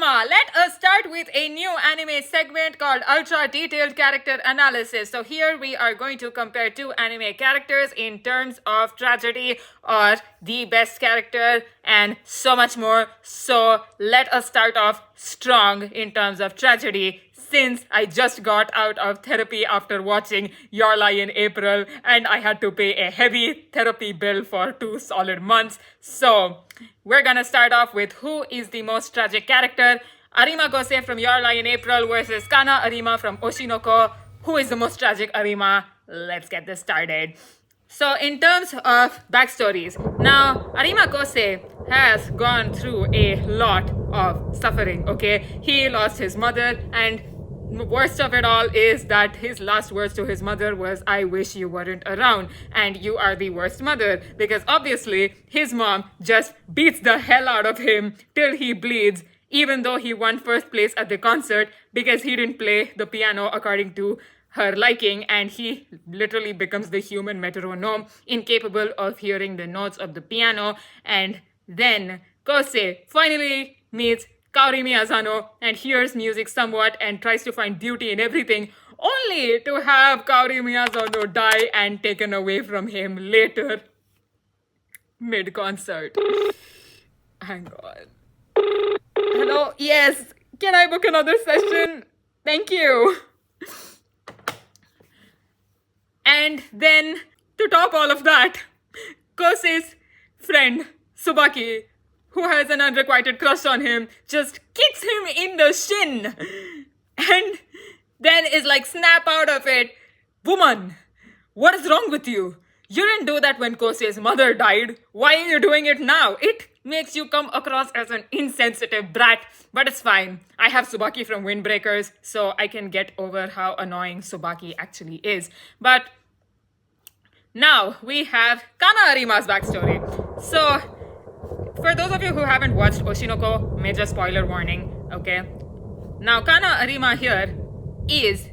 Let us start with a new anime segment called Ultra Detailed Character Analysis. So here we are going to compare two anime characters in terms of tragedy or the best character and so much more. So let us start off strong in terms of tragedy, since I just got out of therapy after watching Your Lie in April and I had to pay a heavy therapy bill for 2 solid months. So we're gonna start off with who is the most tragic character. Arima Kouseii from Your Lie in April versus Kana Arima from Oshinoko. Who is the most tragic Arima? Let's get this started. So in terms of backstories, now Arima Kouseii has gone through a lot of suffering, okay? He lost his mother, and worst of it all is that his last words to his mother was, "I wish you weren't around and you are the worst mother," because obviously his mom just beats the hell out of him till he bleeds, even though he won first place at the concert because he didn't play the piano according to her liking, and he literally becomes the human metronome, incapable of hearing the notes of the piano. And then Kouseii finally meets Kaori Miyazano and hears music somewhat and tries to find beauty in everything, only to have Kaori Miyazano die and taken away from him later, mid-concert. Hang on. Hello? Yes. Can I book another session? Thank you. And then, to top all of that, Kousei's friend, Tsubaki, who has an unrequited crush on him, just kicks him in the shin. And then is like, snap out of it. "Woman, what is wrong with you? You didn't do that when Kousei's mother died. Why are you doing it now? It makes you come across as an insensitive brat." But it's fine. I have Tsubaki from Windbreakers, so I can get over how annoying Tsubaki actually is. But now we have Kana Arima's backstory. So, for those of you who haven't watched Oshinoko, major spoiler warning, okay? Now, Kana Arima here is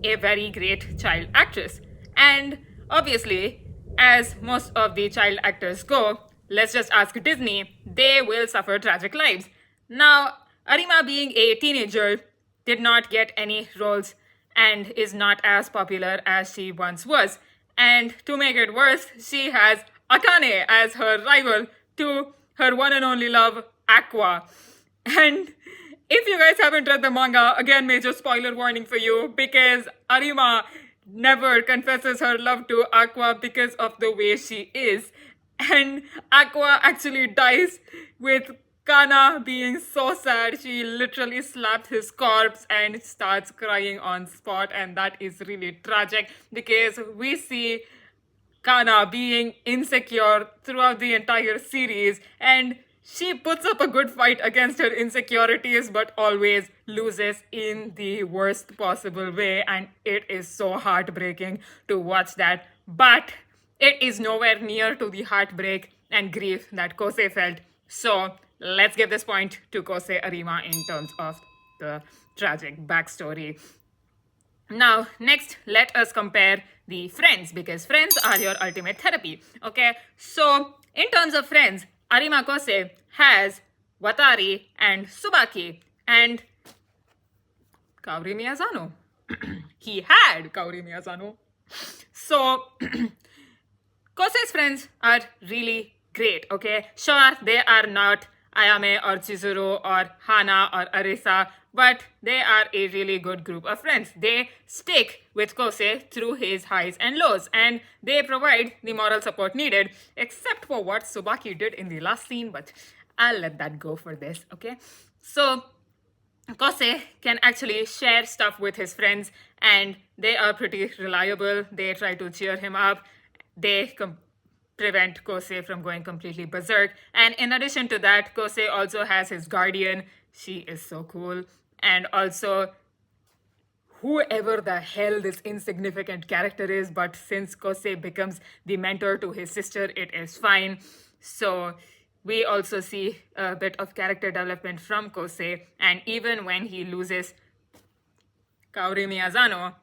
a very great child actress. And obviously, as most of the child actors go, let's just ask Disney, they will suffer tragic lives. Now, Arima, being a teenager, did not get any roles and is not as popular as she once was. And to make it worse, she has Akane as her rival to her one and only love, Aqua. And if you guys haven't read the manga, again, major spoiler warning for you, because Arima never confesses her love to Aqua because of the way she is. And Aqua actually dies with Kana being so sad. She literally slaps his corpse and starts crying on spot, and that is really tragic because we see Kana being insecure throughout the entire series, and she puts up a good fight against her insecurities but always loses in the worst possible way, and it is so heartbreaking to watch that. But it is nowhere near to the heartbreak and grief that Kouseii felt. So let's give this point to Kouseii Arima in terms of the tragic backstory. Now, next, let us compare the friends, because friends are your ultimate therapy. Okay, so in terms of friends, Arima Kouseii has Watari and Tsubaki and Kaori Miyazano. He had Kaori Miyazano. So, Kousei's friends are really great, okay? Sure, they are not Ayame or Chizuru or Hana or Arisa, but they are a really good group of friends. They stick with Kouseii through his highs and lows, and they provide the moral support needed, except for what Tsubaki did in the last scene, but I'll let that go for this, okay? So, Kouseii can actually share stuff with his friends, and they are pretty reliable. They try to cheer him up. They prevent Kouseii from going completely berserk. And in addition to that, Kouseii also has his guardian. She is so cool. And also, whoever the hell this insignificant character is, but since Kouseii becomes the mentor to his sister, it is fine. So we also see a bit of character development from Kouseii, and even when he loses Kaori Miyazano,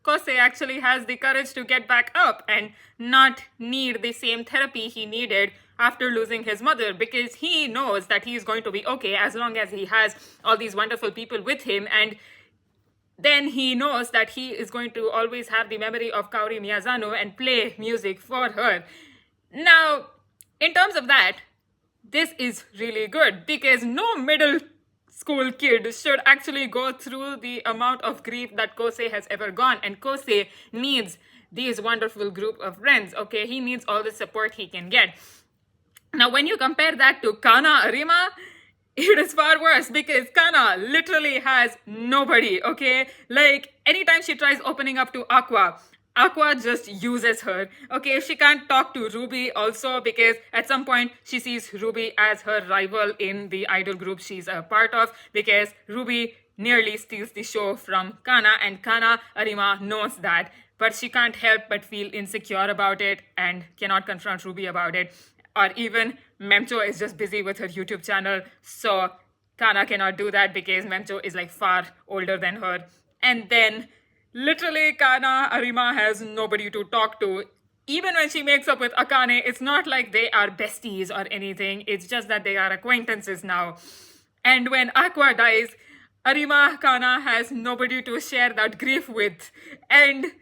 Kouseii actually has the courage to get back up and not need the same therapy he needed after losing his mother, because he knows that he is going to be okay as long as he has all these wonderful people with him. And then he knows that he is going to always have the memory of Kaori Miyazano and play music for her. Now, in terms of that, this is really good, because no middle school kid should actually go through the amount of grief that Kosei has ever gone. And Kosei needs these wonderful group of friends, okay? He needs all the support he can get. Now, when you compare that to Kana Arima, it is far worse, because Kana literally has nobody, okay? Like, anytime she tries opening up to Aqua just uses her, okay? She can't talk to Ruby also, because at some point she sees Ruby as her rival in the idol group she's a part of, because Ruby nearly steals the show from Kana, and Kana Arima knows that, but she can't help but feel insecure about it and cannot confront Ruby about it. Or even Memcho is just busy with her YouTube channel, so Kana cannot do that because Memcho is like far older than her. And then literally Kana Arima has nobody to talk to. Even when she makes up with Akane, it's not like they are besties or anything. It's just that they are acquaintances now. And when Aqua dies, Arima Kana has nobody to share that grief with. And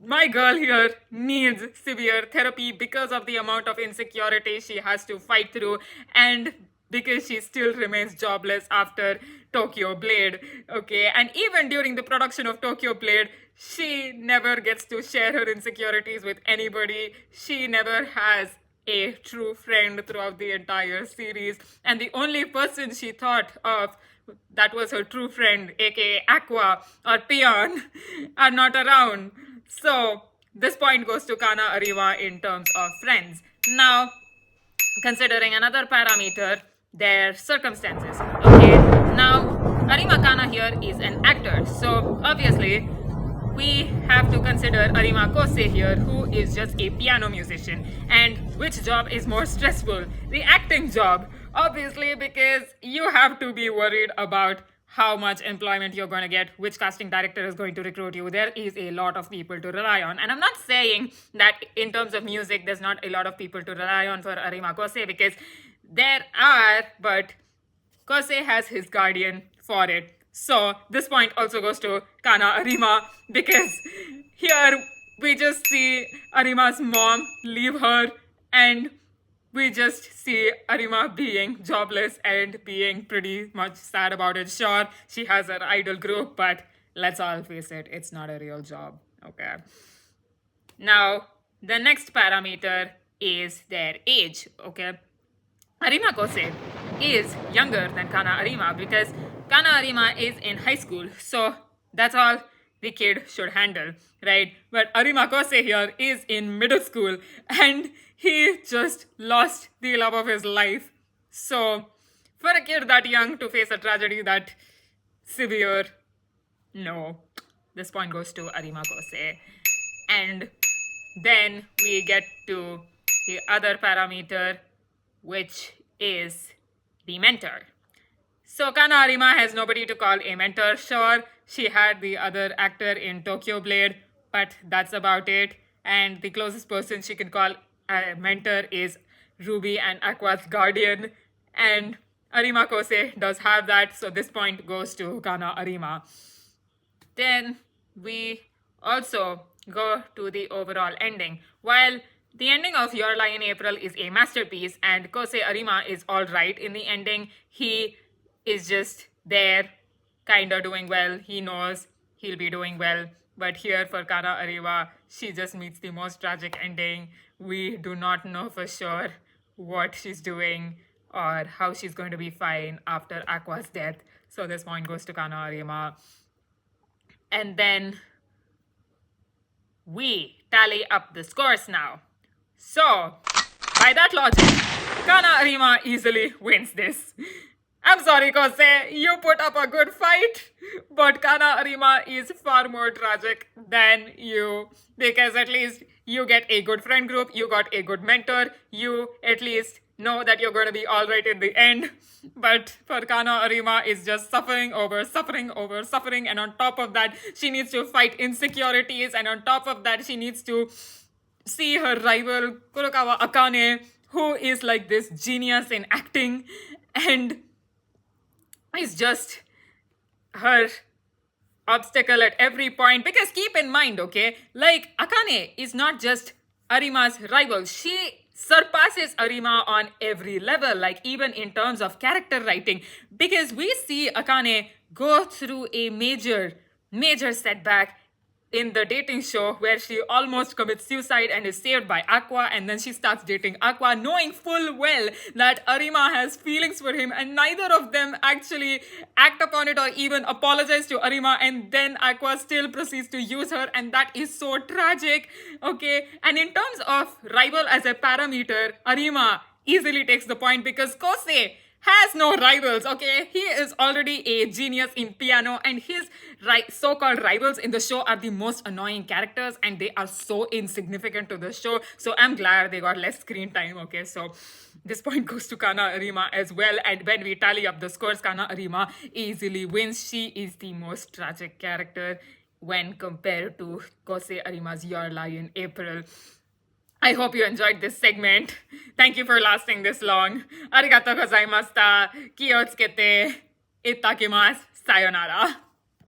my girl here needs severe therapy because of the amount of insecurity she has to fight through, and because she still remains jobless after Tokyo Blade, okay? And even during the production of Tokyo Blade, she never gets to share her insecurities with anybody. She never has a true friend throughout the entire series, and the only person she thought of that was her true friend, aka Aqua or Peon, are not around. So this point goes to Kana Arima in terms of friends. Now, considering another parameter, their circumstances. Okay, now Arima Kana here is an actor, so obviously we have to consider Arima Kosei here, who is just a piano musician. And which job is more stressful? The acting job, obviously, because you have to be worried about how much employment you're going to get, which casting director is going to recruit you. There is a lot of people to rely on. And I'm not saying that in terms of music, there's not a lot of people to rely on for Arima Kosei, because there are, but Kosei has his guardian for it. So this point also goes to Kana Arima, because here we just see Arima's mom leave her, and we just see Arima being jobless and being pretty much sad about it. Sure, she has her idol group, but let's all face it, it's not a real job, okay? Now, the next parameter is their age, okay? Arima Kosei is younger than Kana Arima, because Kana Arima is in high school, so that's all the kid should handle, right? But Arima Kosei here is in middle school, and he just lost the love of his life. So for a kid that young to face a tragedy that severe, no. This point goes to Arima Kosei. And then we get to the other parameter, which is the mentor. So Kana Arima has nobody to call a mentor. Sure, she had the other actor in Tokyo Blade, but that's about it. And the closest person she can call a mentor is Ruby and Aqua's guardian. And Arima Kosei does have that, so this point goes to Kana Arima. Then we also go to the overall ending. While the ending of Your Lie in April is a masterpiece, and Kosei Arima is alright in the ending, he is just there, kinda doing well. He knows he'll be doing well. But here for Kana Arima, she just meets the most tragic ending. We do not know for sure what she's doing or how she's going to be fine after Aqua's death. So this point goes to Kana Arima. And then we tally up the scores now. So, by that logic, Kana Arima easily wins this. I'm sorry, Kosei, you put up a good fight, but Kana Arima is far more tragic than you, because at least you get a good friend group, you got a good mentor, you at least know that you're going to be alright in the end. But for Kana Arima, it's just suffering over suffering over suffering, and on top of that, she needs to fight insecurities, and on top of that, she needs to see her rival Kurokawa Akane who is like this genius in acting and is just her obstacle at every point. Because keep in mind, okay, like Akane is not just Arima's rival, she surpasses Arima on every level, like even in terms of character writing. Because we see Akane go through a major setback in the dating show where she almost commits suicide and is saved by Aqua, and then she starts dating Aqua, knowing full well that Arima has feelings for him, and neither of them actually act upon it or even apologize to Arima, and then Aqua still proceeds to use her, and that is so tragic. Okay, and in terms of rival as a parameter, Arima easily takes the point because Kosei has no rivals, okay? He is already a genius in piano, and his so-called rivals in the show are the most annoying characters, and they are so insignificant to the show. So I'm glad they got less screen time, okay? So this point goes to Kana Arima as well, and when we tally up the scores, Kana Arima easily wins. She is the most tragic character when compared to Kosei Arima's Your Lie in April. I hope you enjoyed this segment. Thank you for lasting this long. Arigatou gozaimashita. Quie o tsukete. Itakimasu. Sayonara.